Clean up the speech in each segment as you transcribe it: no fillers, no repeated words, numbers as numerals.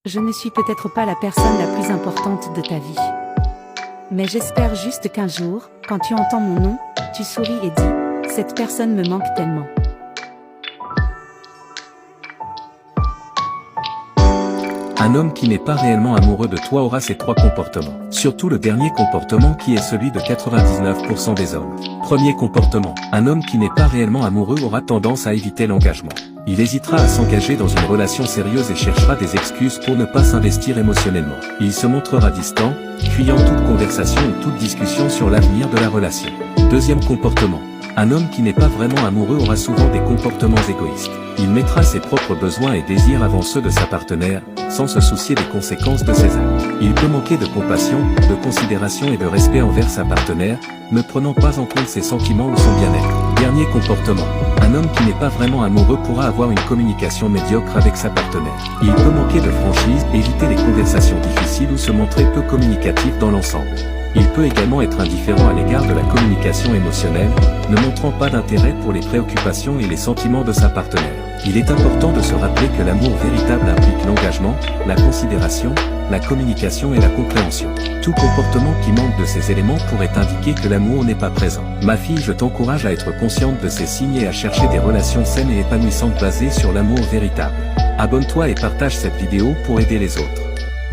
Je ne suis peut-être pas la personne la plus importante de ta vie. Mais j'espère juste qu'un jour, quand tu entends mon nom, tu souris et dis, cette personne me manque tellement. Un homme qui n'est pas réellement amoureux de toi aura ces 3 comportements. Surtout le dernier comportement qui est celui de 99% des hommes. Premier comportement. Un homme qui n'est pas réellement amoureux aura tendance à éviter l'engagement. Il hésitera à s'engager dans une relation sérieuse et cherchera des excuses pour ne pas s'investir émotionnellement. Il se montrera distant, fuyant toute conversation ou toute discussion sur l'avenir de la relation. Deuxième comportement. Un homme qui n'est pas vraiment amoureux aura souvent des comportements égoïstes. Il mettra ses propres besoins et désirs avant ceux de sa partenaire, sans se soucier des conséquences de ses actes. Il peut manquer de compassion, de considération et de respect envers sa partenaire, ne prenant pas en compte ses sentiments ou son bien-être. Dernier comportement. Un homme qui n'est pas vraiment amoureux pourra avoir une communication médiocre avec sa partenaire. Il peut manquer de franchise, éviter les conversations difficiles ou se montrer peu communicatif dans l'ensemble. Il peut également être indifférent à l'égard de la communication émotionnelle, ne montrant pas d'intérêt pour les préoccupations et les sentiments de sa partenaire. Il est important de se rappeler que l'amour véritable implique l'engagement, la considération, la communication et la compréhension. Tout comportement qui manque de ces éléments pourrait indiquer que l'amour n'est pas présent. Ma fille, je t'encourage à être consciente de ces signes et à chercher des relations saines et épanouissantes basées sur l'amour véritable. Abonne-toi et partage cette vidéo pour aider les autres.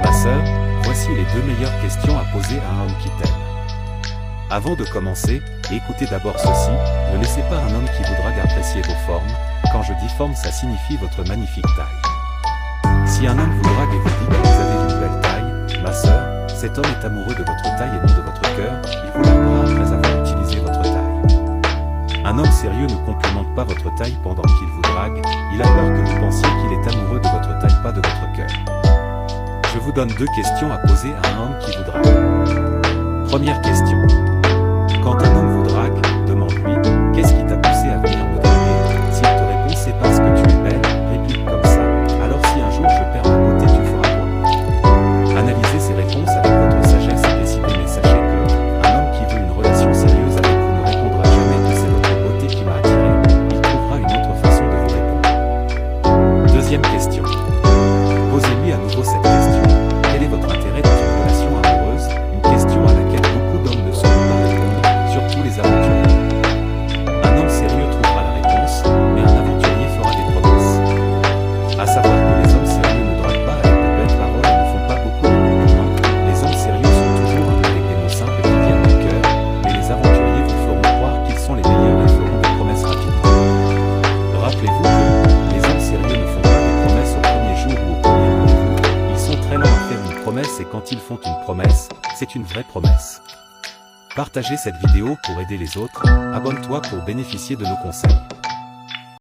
Ma sœur, voici les 2 meilleures questions à poser à un homme qui t'aime. Avant de commencer, écoutez d'abord ceci, ne laissez pas un homme qui vous drague apprécier vos formes. Quand je dis forme, ça signifie votre magnifique taille. Si un homme vous drague et vous dit que vous avez une belle taille, ma sœur, cet homme est amoureux de votre taille et non de votre cœur, il vous larguera après avoir utilisé votre taille. Un homme sérieux ne complimente pas votre taille pendant qu'il vous drague, il a peur que vous pensiez qu'il est amoureux de votre taille, pas de votre cœur. Je vous donne 2 questions à poser à un homme qui vous drague. Première question. Quand un homme vous drague, demande-lui, qu'est-ce qui t'a poussé à venir me draguer? S'il te répond, c'est parce que tu es belle, réplique comme ça. Alors si un jour je perds ma beauté, tu feras quoi? Analysez ces réponses avec votre sagesse et décidez, mais sachez que un homme qui veut une relation sérieuse avec vous ne répondra jamais que c'est votre beauté qui m'a attiré. Il trouvera une autre façon de vous répondre. Deuxième question. Posez-lui à nouveau cette question. Quel est votre intérêt dans une relation amoureuse? Une question à laquelle beaucoup d'hommes ne sauront pas répondre, surtout les aventuriers. Un homme sérieux trouvera la réponse, mais un aventurier fera des promesses. À savoir que les hommes sérieux ne draguent pas avec de belles paroles et ne font pas beaucoup de compliments. Les hommes sérieux sont toujours avec des mots simples qui viennent du cœur, mais les aventuriers vous feront croire qu'ils sont les meilleurs et feront des promesses rapidement. Rappelez-vous que les hommes sérieux ne font pas des promesses au premier jour ou au premier rendez-vous. Ils sont très lents à faire une promesse et quand ils font une promesse, c'est une vraie promesse. Partagez cette vidéo pour aider les autres, abonne-toi pour bénéficier de nos conseils.